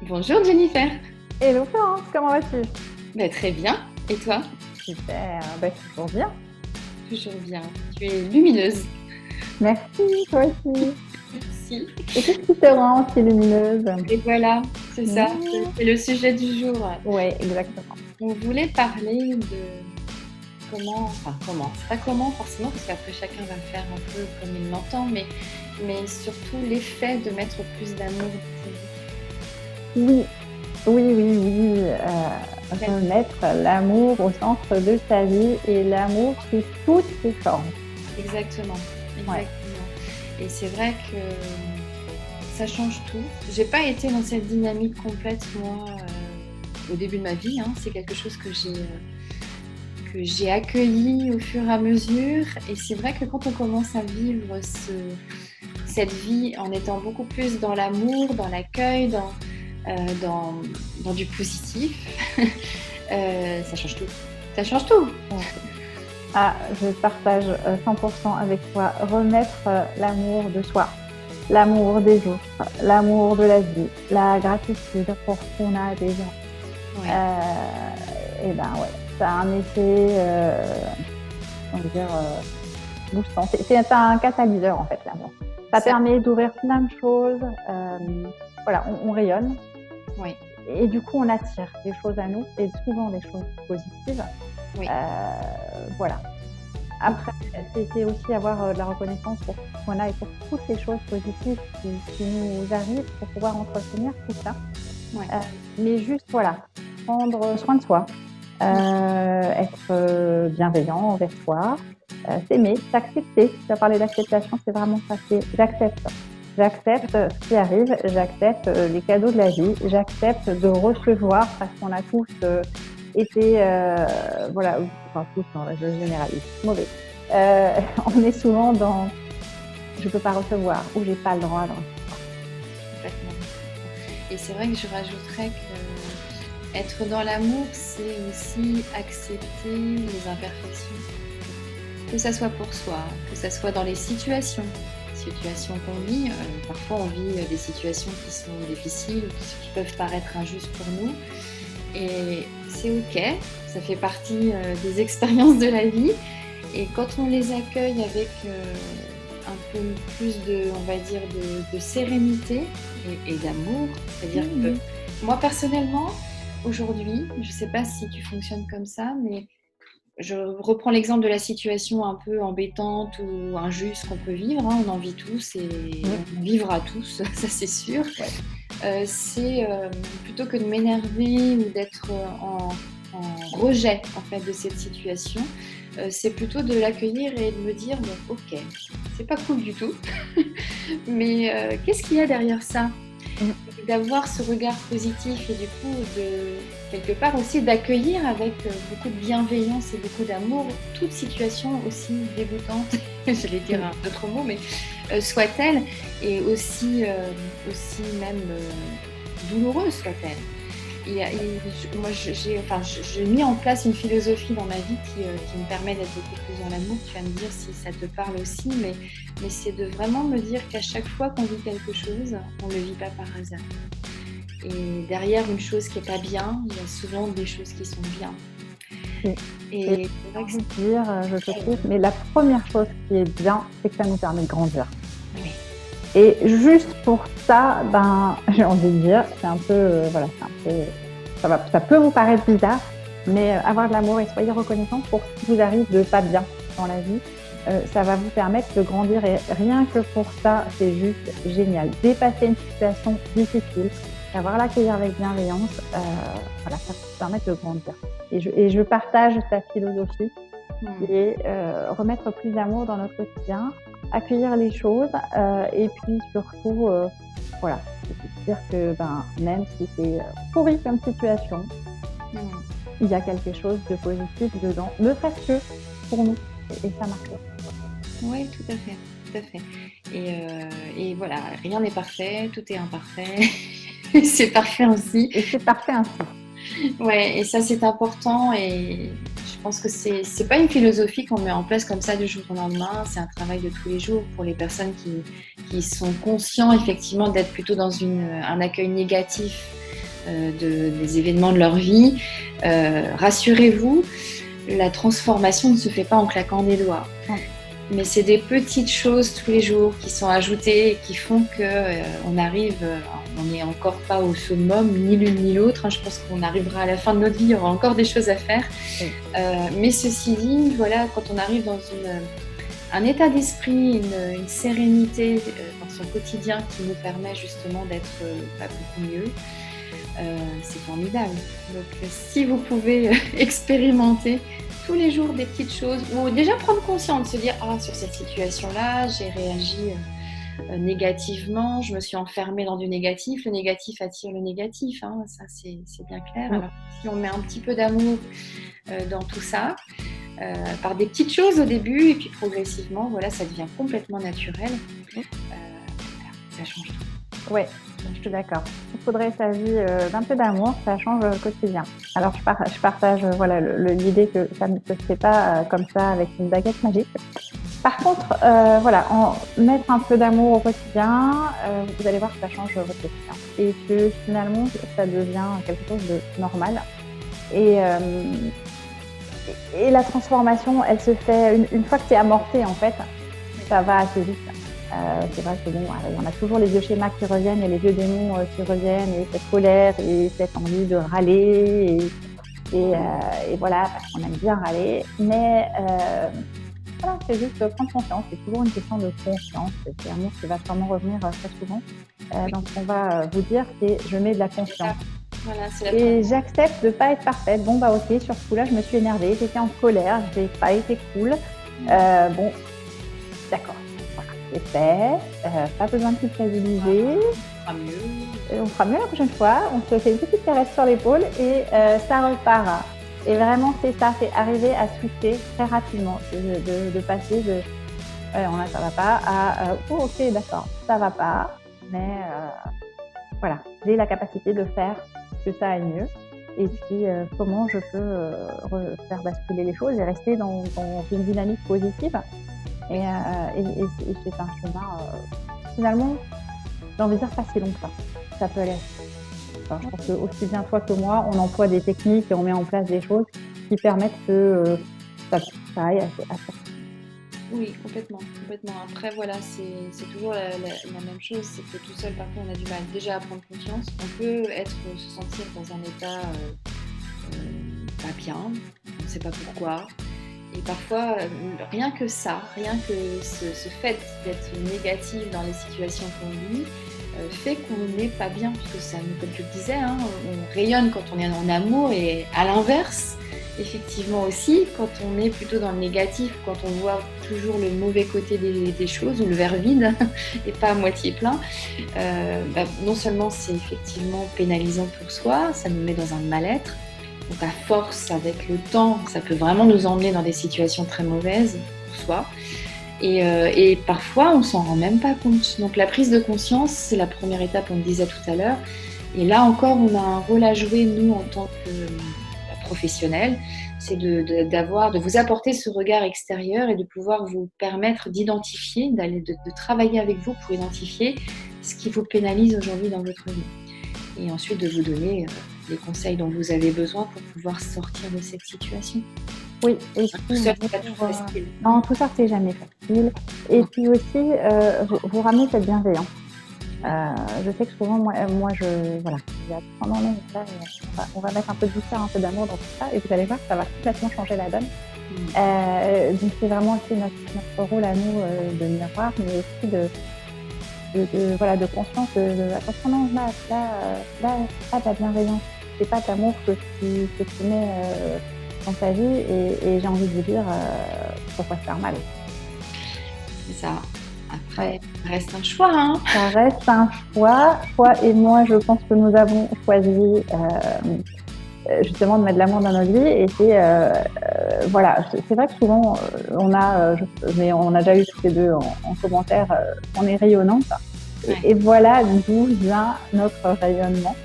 Bonjour Jennifer. Hello Florence, comment vas-tu? Très bien. Et toi? Super, toujours bien. Toujours bien. Tu es lumineuse. Merci, toi aussi. Merci. Et qu'est-ce qui te rend si lumineuse? Et voilà, c'est ça. Mmh. C'est le sujet du jour. Ouais, exactement. On voulait parler de comment, c'est pas comment forcément, parce qu'après chacun va faire un peu comme il l'entend, mais surtout l'effet de mettre plus d'amour dans Oui, oui, oui, oui. sa vie. Remettre l'amour au centre de sa vie et l'amour sous toutes ses formes. Exactement, Ouais. exactement. Et c'est vrai que ça change tout. J'ai pas été dans cette dynamique complète, moi, au début de ma vie, hein. C'est quelque chose que j'ai accueilli au fur et à mesure. Et c'est vrai que quand on commence à vivre cette vie en étant beaucoup plus dans l'amour, dans l'accueil, euh, dans, dans du positif, ça change tout. Ça change tout. Ah, je partage 100% avec toi. Remettre l'amour de soi, l'amour des autres, l'amour de la vie, la gratitude pour ce qu'on a déjà. Ouais. Et ben ouais, ça a un effet, on va dire, boostant. C'est un catalyseur en fait, l'amour. Ça Ça, permet d'ouvrir plein de choses. Voilà, on rayonne ouais, et du coup on attire des choses à nous et souvent des choses positives. oui, Voilà. Après, c'est aussi avoir de la reconnaissance pour ce qu'on a et pour toutes les choses positives qui nous arrivent pour pouvoir entretenir tout ça. ouais. Mais juste, voilà, prendre soin de soi, être bienveillant envers soi, s'aimer, s'accepter. Tu as parlé d'acceptation, c'est vraiment ça. C'est j'accepte. J'accepte ce qui arrive, j'accepte les cadeaux de la vie, j'accepte de recevoir parce qu'on a tous été, voilà, enfin tous, non, je généralise, mauvais. On est souvent dans je peux pas recevoir ou j'ai pas le droit de recevoir. Complètement. Et c'est vrai que je rajouterais que être dans l'amour, c'est aussi accepter les imperfections. Que ça soit pour soi, que ça soit dans les situations qu'on vit. Parfois, on vit des situations qui sont difficiles, qui peuvent paraître injustes pour nous. Et c'est OK, ça fait partie des expériences de la vie. Et quand on les accueille avec un peu plus de, on va dire, de sérénité et d'amour, c'est-à-dire que moi personnellement, aujourd'hui, je ne sais pas si tu fonctionnes comme ça, mais je reprends l'exemple de la situation un peu embêtante ou injuste qu'on peut vivre, hein, on en vit tous et on en vivra tous, ça c'est sûr. Ouais. C'est plutôt que de m'énerver ou d'être en rejet en fait de cette situation, c'est plutôt de l'accueillir et de me dire bon, ok, c'est pas cool du tout, mais qu'est-ce qu'il y a derrière ça? D'avoir ce regard positif et du coup de quelque part aussi d'accueillir avec beaucoup de bienveillance et beaucoup d'amour toute situation aussi dégoûtante, j'allais dire d'autres mots, mais soit-elle, et aussi même douloureuse soit-elle. Moi, j'ai mis en place une philosophie dans ma vie qui me permet d'être beaucoup plus dans l'amour. Tu vas me dire si ça te parle aussi, mais c'est de vraiment me dire qu'à chaque fois qu'on vit quelque chose, on ne le vit pas par hasard. Et derrière une chose qui n'est pas bien, il y a souvent des choses qui sont bien. Et j'ai envie de dire, je te coupe, mais la première chose qui est bien, c'est que ça nous permet de grandir. Oui. Et juste pour ça, j'ai envie de dire, c'est un peu, voilà, ça peut vous paraître bizarre, mais avoir de l'amour et soyez reconnaissants pour ce qui vous arrive de pas bien dans la vie, ça va vous permettre de grandir et rien que pour ça, c'est juste génial. Dépasser une situation difficile, savoir l'accueillir avec bienveillance, voilà, ça va vous permettre de grandir. Et je partage ta philosophie et remettre plus d'amour dans notre quotidien, accueillir les choses et puis surtout, voilà, dire que même si c'est pourri comme situation, il y a quelque chose de positif dedans, ne serait-ce que pour nous et ça marche. Oui, tout à fait, tout à fait. Et voilà, rien n'est parfait, tout est imparfait. C'est parfait aussi. Et c'est parfait ainsi. Ouais, et ça c'est important et je pense que c'est pas une philosophie qu'on met en place comme ça du jour au lendemain, c'est un travail de tous les jours pour les personnes qui sont conscients effectivement d'être plutôt dans un accueil négatif des événements de leur vie, rassurez-vous, la transformation ne se fait pas en claquant des doigts. Mais c'est des petites choses tous les jours qui sont ajoutées et qui font qu'on arrive, on n'est encore pas au summum, ni l'une ni l'autre. Hein. Je pense qu'on arrivera à la fin de notre vie, il y aura encore des choses à faire. Oui. Mais ceci dit, voilà, quand on arrive dans un état d'esprit, une sérénité dans son quotidien qui nous permet justement d'être beaucoup mieux, c'est formidable. Donc si vous pouvez expérimenter tous les jours des petites choses, ou déjà prendre conscience, se dire sur cette situation-là, j'ai réagi négativement, je me suis enfermée dans du négatif, le négatif attire le négatif, hein, ça c'est bien clair. Alors si on met un petit peu d'amour dans tout ça, par des petites choses au début, et puis progressivement, voilà, ça devient complètement naturel, ça change tout. Ouais. Je suis d'accord. Il faudrait s'agir d'un peu d'amour, ça change le quotidien. Alors je partage l'idée que ça ne se fait pas comme ça avec une baguette magique. Par contre, mettre un peu d'amour au quotidien, vous allez voir que ça change votre quotidien. Et que finalement, ça devient quelque chose de normal. Et la transformation, elle se fait une fois que c'est amorcé, en fait, ça va assez vite. C'est vrai que on a toujours les vieux schémas qui reviennent et les vieux démons qui reviennent, et cette colère et cette envie de râler et voilà, parce qu'on aime bien râler. Mais voilà, c'est juste prendre conscience. C'est toujours une question de conscience. C'est un mot qui va sûrement revenir très souvent. Donc ce qu'on va vous dire, c'est je mets de la conscience. Voilà, et j'accepte de ne pas être parfaite. Bon ok, sur ce coup-là, je me suis énervée, j'étais en colère, j'ai pas été cool. D'accord. C'est fait, pas besoin de culpabiliser. On fera mieux la prochaine fois. On se fait une petite caresse sur l'épaule et ça repart. Et vraiment, c'est ça, c'est arriver à switcher très rapidement, de passer de ça va pas à ok, d'accord, ça va pas, mais voilà, j'ai la capacité de faire que ça aille mieux. Et puis, comment je peux faire basculer les choses et rester dans une dynamique positive. Et c'est un chemin, finalement, j'ai envie de dire pas si long que ça. Ça peut aller. Enfin, je pense que aussi bien toi que moi, on emploie des techniques et on met en place des choses qui permettent que ça aille assez. Oui, complètement. Après, voilà, c'est toujours la même chose, c'est que tout seul, parfois, on a du mal déjà à prendre confiance. On peut se sentir dans un état pas bien, on ne sait pas pourquoi. Et parfois, rien que ce fait d'être négatif dans les situations qu'on vit fait qu'on n'est pas bien, puisque ça, comme tu le disais, hein, on rayonne quand on est en amour, et à l'inverse, effectivement aussi, quand on est plutôt dans le négatif, quand on voit toujours le mauvais côté des choses, ou le verre vide et pas à moitié plein, non seulement c'est effectivement pénalisant pour soi, ça nous met dans un mal-être. Donc à force, avec le temps, ça peut vraiment nous emmener dans des situations très mauvaises pour soi. Et parfois, on s'en rend même pas compte. Donc la prise de conscience, c'est la première étape, on le disait tout à l'heure. Et là encore, on a un rôle à jouer, nous, en tant que professionnels. C'est de vous apporter ce regard extérieur et de pouvoir vous permettre d'identifier, de travailler avec vous pour identifier ce qui vous pénalise aujourd'hui dans votre vie. Et ensuite, de vous donner les conseils dont vous avez besoin pour pouvoir sortir de cette situation. Oui, et tout ça, c'est pas toujours facile. Non, tout ça, c'est jamais facile. Et puis aussi, vous ramenez cette bienveillance. Je sais que souvent, moi, voilà, il y a on va mettre un peu de douceur, un peu d'amour dans tout ça, et vous allez voir que ça va complètement changer la donne. Donc, c'est vraiment aussi notre rôle à nous de miroir, mais aussi de conscience, attention, non, là, pas de la bienveillance, c'est pas de l'amour que tu mets dans ta vie, et j'ai envie de vous dire pourquoi se faire mal. C'est ça. Après, ça reste un choix. Hein. Ça reste un choix. Toi et moi, je pense que nous avons choisi justement de mettre de l'amour dans nos vies, et c'est c'est vrai que souvent on a déjà eu tous les deux en commentaire, on est rayonnante. Et voilà d'où vient notre rayonnement.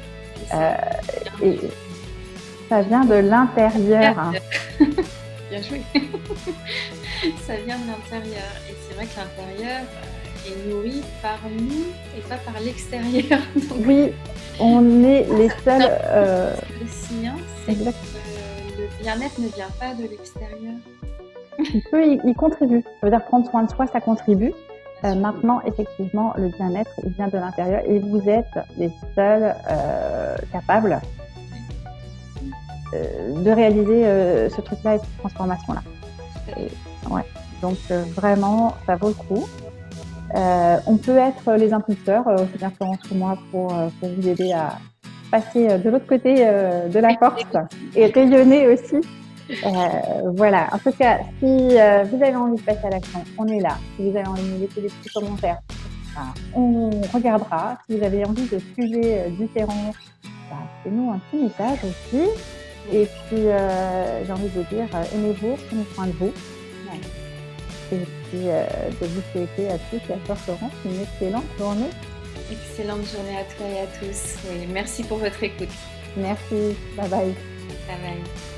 Et ça vient de l'intérieur. Bien joué. Ça vient de l'intérieur. Et c'est vrai que l'intérieur est nourri par nous et pas par l'extérieur. Donc, oui. On est les seuls. Aussi, hein, c'est Exact. que le bien-être ne vient pas de l'extérieur. Il peut y contribue. Ça veut dire prendre soin de soi, ça contribue. Bien sûr. Maintenant, effectivement, le bien-être, il vient de l'intérieur et vous êtes les seuls capables de réaliser ce truc-là et cette transformation-là. Ouais. Donc, vraiment, ça vaut le coup. On peut être les impulseurs, aussi bien Florence que moi, pour vous aider à passer de l'autre côté de la force et rayonner aussi. Voilà. En tout cas, si vous avez envie de passer à l'action, on est là. Si vous avez envie de nous laisser des petits commentaires, on regardera. Si vous avez envie de sujets différents, faites-nous un petit message aussi. Et puis, j'ai envie de dire, aimez-vous, prenez soin de vous. Ouais. Et puis, de vous souhaiter à tous et à toi, Florence, une excellente journée. Excellente journée à toi et à tous. Oui, merci pour votre écoute. Merci. Bye bye. Bye bye.